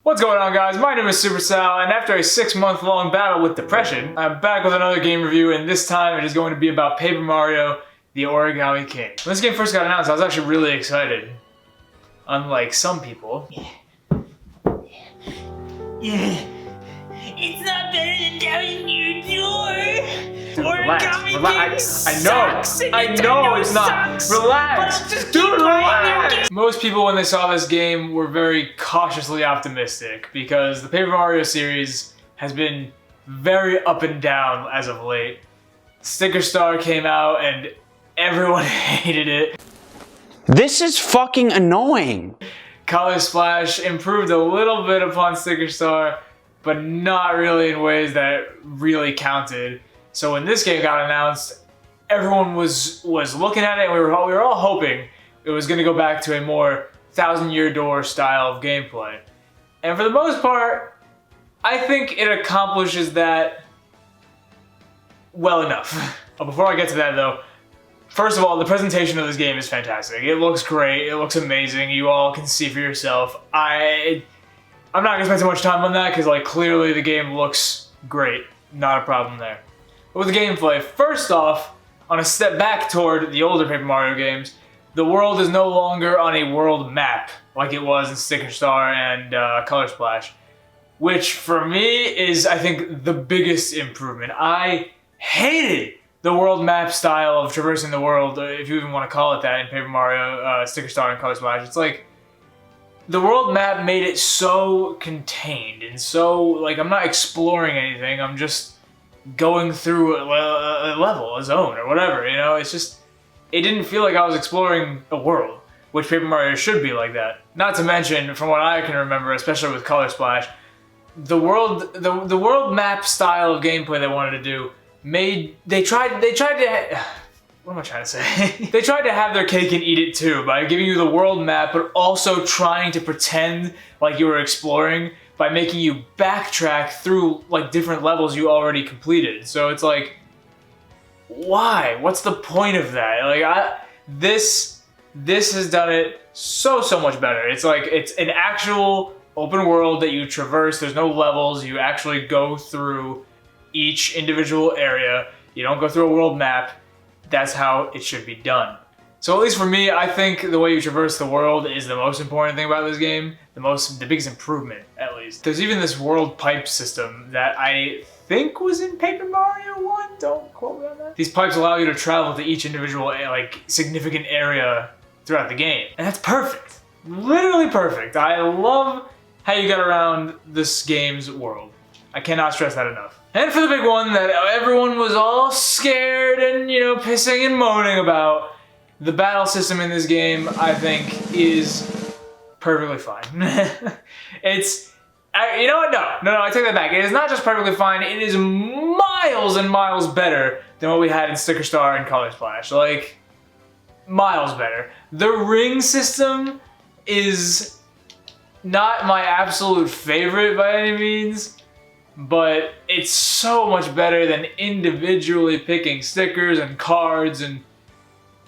What's going on, guys? My name is Super Sal, and after a 6-month-long battle with depression, I'm back with another game review, and this time it is going to be about Paper Mario, the Origami King. When this game first got announced, I was actually really excited. Unlike some people. It's not better than down your door. Dude, Origami relax. King I know it's not. Sucks, Relax. Just Dude, keep buying their relax. games. Most people, when they saw this game, were very cautiously optimistic because the Paper Mario series has been very up and down as of late. Sticker Star came out and everyone hated it. This is fucking annoying. Color Splash improved a little bit upon Sticker Star, but not really in ways that really counted. So when this game got announced, everyone was looking at it, and we were all hoping it was going to go back to a more Thousand-Year Door style of gameplay. And for the most part, I think it accomplishes that well enough. But before I get to that though, first of all, the presentation of this game is fantastic. It looks great, it looks amazing, you all can see for yourself. I'm not going to spend too much time on that because like clearly the game looks great, not a problem there. But with the gameplay, first off, on a step back toward the older Paper Mario games, the world is no longer on a world map like it was in Sticker Star and Color Splash, which for me is, I think, the biggest improvement. I hated the world map style of traversing the world, if you even want to call it that, in Paper Mario, Sticker Star, and Color Splash. It's like, the world map made it so contained, and so, like, I'm not exploring anything, I'm just going through a level, a zone, or whatever, you know? It's just, it didn't feel like I was exploring a world, which Paper Mario should be like that. Not to mention, from what I can remember, especially with Color Splash, the world map style of gameplay they wanted to do they tried to, what am I trying to say? They tried to have their cake and eat it too by giving you the world map, but also trying to pretend like you were exploring by making you backtrack through like different levels you already completed. So it's like, why? What's the point of that? Like this has done it so much better. It's like, it's an actual open world that you traverse. There's no levels. You actually go through each individual area. You don't go through a world map. That's how it should be done. So at least for me, I think the way you traverse the world is the most important thing about this game. The biggest improvement, at least. There's even this world pipe system that I think was in Paper Mario 1. Don't quote me on that. These pipes allow you to travel to each individual like significant area throughout the game. And that's perfect. Literally perfect. I love how you get around this game's world. I cannot stress that enough. And for the big one that everyone was all scared and, you know, pissing and moaning about, the battle system in this game, I think, is perfectly fine. You know what? No, I take that back. It is not just perfectly fine, it is miles and miles better than what we had in Sticker Star and Color Splash. Like, miles better. The ring system is not my absolute favorite by any means, but it's so much better than individually picking stickers and cards and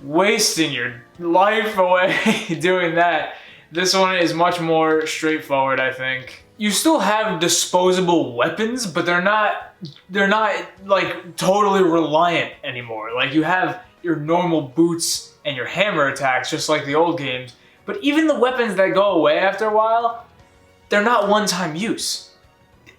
wasting your life away doing that. This one is much more straightforward, I think. You still have disposable weapons, but they're not like totally reliant anymore. Like you have your normal boots and your hammer attacks just like the old games, but even the weapons that go away after a while, they're not one-time use.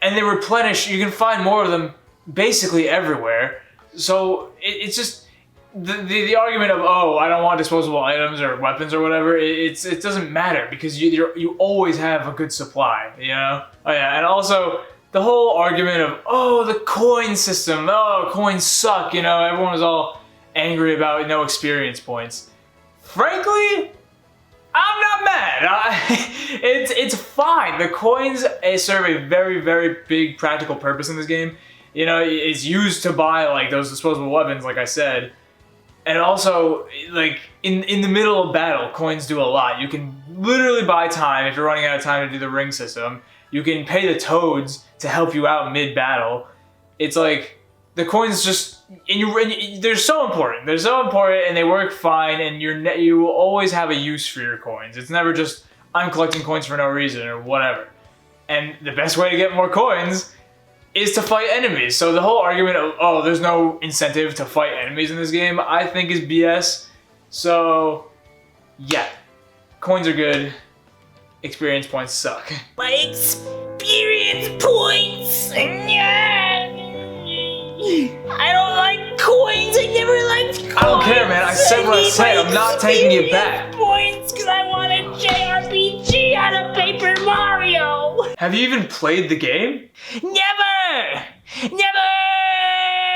And they replenish, you can find more of them basically everywhere. So it's just, the argument of, oh, I don't want disposable items or weapons or whatever, it doesn't matter because you always have a good supply, you know? Oh yeah, and also the whole argument of, oh, the coin system, oh, coins suck, you know, everyone was all angry about no experience points. Frankly, I'm not mad. It's fine. The coins serve a very big practical purpose in this game. You know, it's used to buy like those disposable weapons, like I said. And also, like, in the middle of battle, coins do a lot. You can literally buy time if you're running out of time to do the ring system. You can pay the toads to help you out mid-battle. It's like, the coins just, they're so important. They're so important and they work fine, and you always have a use for your coins. It's never just, I'm collecting coins for no reason or whatever. And the best way to get more coins is to fight enemies. So the whole argument of, oh, there's no incentive to fight enemies in this game, I think is BS. So, yeah. Coins are good. Experience points suck. My experience points! I don't like coins. I never liked coins. I don't care, man. I said what I said. I'm not taking it back. Points because I want a JRPG out of Paper Mario. Have you even played the game? Never! Never!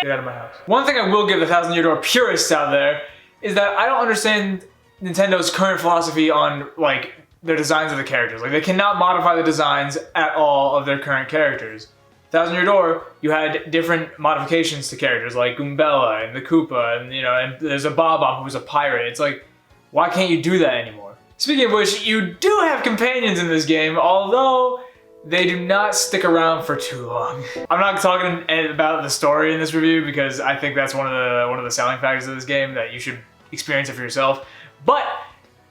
Get out of my house. One thing I will give the Thousand Year Door purists out there is that I don't understand Nintendo's current philosophy on, like, their designs of the characters. Like, they cannot modify the designs at all of their current characters. Thousand Year Door, you had different modifications to characters like Goombella and the Koopa, and and there's a Bob-omb who's a pirate. It's like, why can't you do that anymore? Speaking of which, you do have companions in this game, although they do not stick around for too long. I'm not talking about the story in this review because I think that's one of the selling factors of this game that you should experience it for yourself. But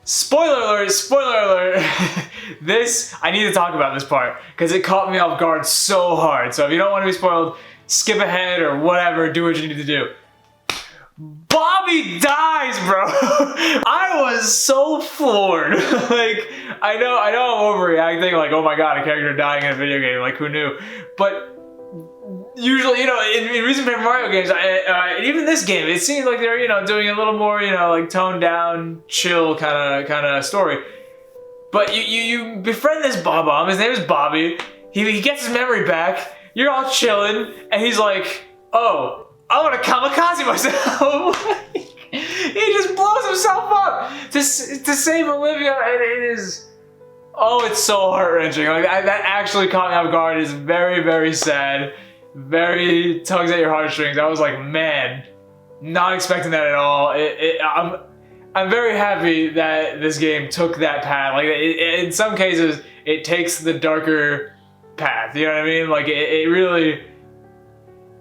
spoiler alert, spoiler alert. This, I need to talk about this part because it caught me off guard so hard. So if you don't want to be spoiled, skip ahead or whatever, do what you need to do. Bobby dies, bro. I was so floored. Like, I know I'm overreacting, like, oh my god, a character dying in a video game, like, who knew? But usually, in recent Paper Mario games, and even this game, it seems like they're, doing a little more, like, toned down, chill kind of story. But you befriend this Bob-omb, his name is Bobby, he gets his memory back, you're all chilling, and he's like, oh, I want to kamikaze myself. He just blows himself up to save Olivia, and it is, oh, it's so heart-wrenching. Like, that actually caught me off guard. It's very, very sad. Very tugs at your heartstrings. I was like, man, not expecting that at all. I'm very happy that this game took that path. Like, in some cases, it takes the darker path. You know what I mean? Like, it really,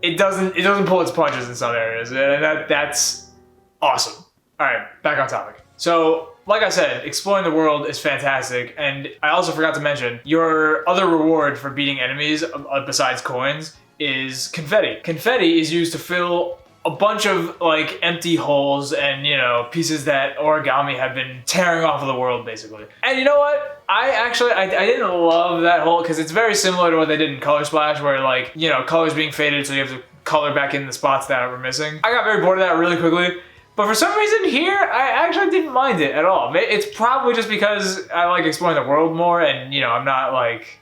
it doesn't pull its punches in some areas, and that's awesome. All right, back on topic. So, like I said, exploring the world is fantastic, and I also forgot to mention, your other reward for beating enemies, besides coins, is confetti. Confetti is used to fill a bunch of, like, empty holes and, pieces that Origami have been tearing off of the world, basically. And you know what? I didn't love that hole, because it's very similar to what they did in Color Splash, where, like, colors being faded, so you have to color back in the spots that were missing. I got very bored of that really quickly. But for some reason here, I actually didn't mind it at all. It's probably just because I like exploring the world more, and I'm not like,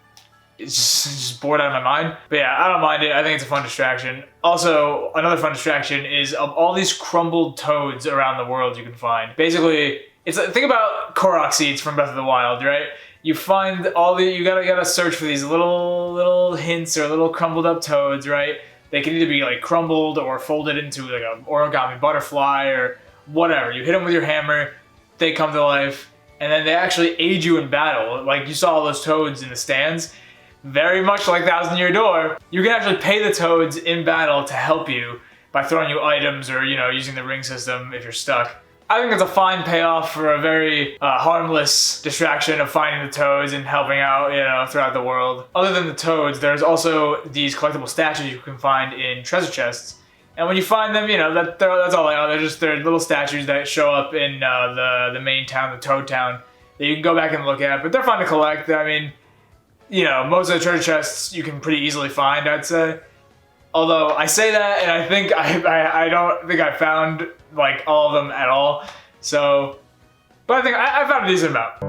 it's just bored out of my mind. But yeah, I don't mind it. I think it's a fun distraction. Also, another fun distraction is all these crumbled toads around the world you can find. Basically, it's think about Korok seeds from Breath of the Wild, right? You find you gotta search for these little hints or little crumbled up toads, right? They can either be like crumbled or folded into like an origami butterfly or whatever. You hit them with your hammer, they come to life, and then they actually aid you in battle. Like you saw all those toads in the stands. Very much like Thousand Year Door, you can actually pay the toads in battle to help you by throwing you items or using the ring system if you're stuck. I think it's a fine payoff for a very harmless distraction of finding the toads and helping out, throughout the world. Other than the toads, there's also these collectible statues you can find in treasure chests. And when you find them, that's all they are. They're little statues that show up in the main town, the Toad Town, that you can go back and look at. But they're fun to collect. I mean, most of the treasure chests you can pretty easily find, I'd say. Although I say that, and I think I don't think I found like all of them at all. So, but I think I found a decent amount.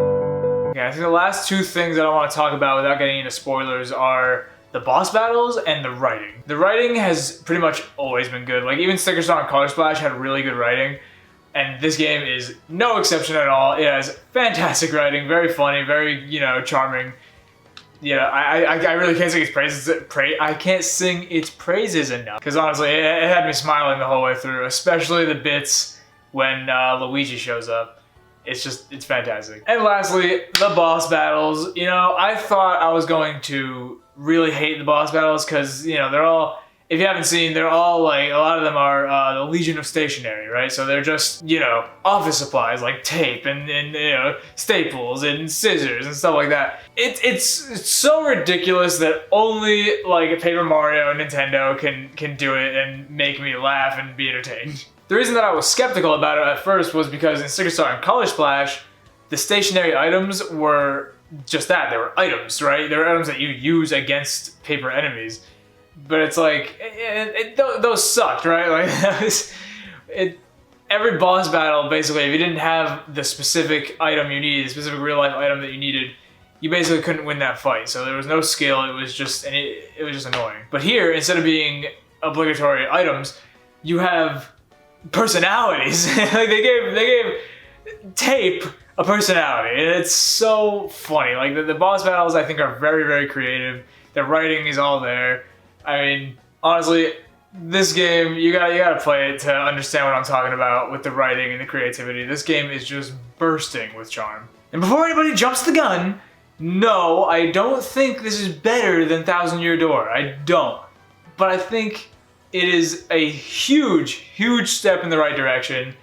Okay, I think the last two things that I want to talk about without getting into spoilers are the boss battles and the writing. The writing has pretty much always been good. Like even Sticker Star and Color Splash had really good writing, and this game is no exception at all. It has fantastic writing, very funny, very charming. I really can't sing its praises. I can't sing its praises enough. Because honestly, it had me smiling the whole way through, especially the bits when Luigi shows up. It's fantastic. And lastly, the boss battles. I thought I was going to really hate the boss battles because they're all. if you haven't seen, they're all like, a lot of them are the Legion of Stationery, right? So they're just, you know, office supplies like tape and you know, staples and scissors and stuff like that. It's so ridiculous that only like Paper Mario and Nintendo can do it and make me laugh and be entertained. The reason that I was skeptical about it at first was because in Sticker Star and Color Splash, the stationary items were just that. They were items, right? They were items that you use against paper enemies. But it's like, those sucked, right? Like, every boss battle, basically, if you didn't have the specific item you needed, the specific real-life item that you needed, you basically couldn't win that fight. So there was no skill, it was just annoying. But here, instead of being obligatory items, you have personalities. Like, they gave tape a personality, and it's so funny. Like, the boss battles, I think, are very, very creative. The writing is all there. I mean, honestly, this game, you gotta play it to understand what I'm talking about with the writing and the creativity. This game is just bursting with charm. And before anybody jumps the gun, no, I don't think this is better than Thousand Year Door. I don't. But I think it is a huge, huge step in the right direction.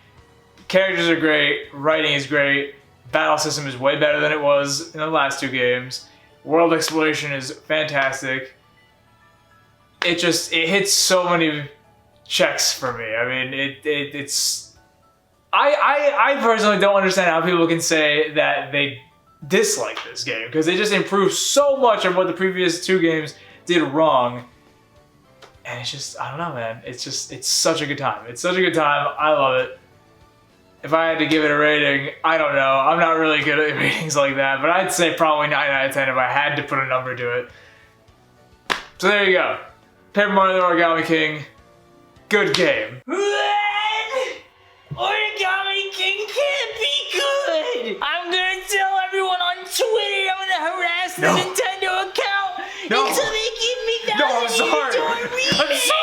Characters are great, writing is great, battle system is way better than it was in the last 2 games. World exploration is fantastic. It hits so many checks for me. I mean, it's. I personally don't understand how people can say that they dislike this game, because they just improved so much of what the previous 2 games did wrong. And it's just, I don't know, man. It's such a good time. It's such a good time. I love it. If I had to give it a rating, I don't know. I'm not really good at ratings like that, but I'd say probably 9 out of 10 if I had to put a number to it. So there you go. Paper Mario the Origami King. Good game. Origami King can't be good! I'm gonna tell everyone on Twitter, I'm gonna harass the Nintendo account until they give me $1,000 I'm sorry.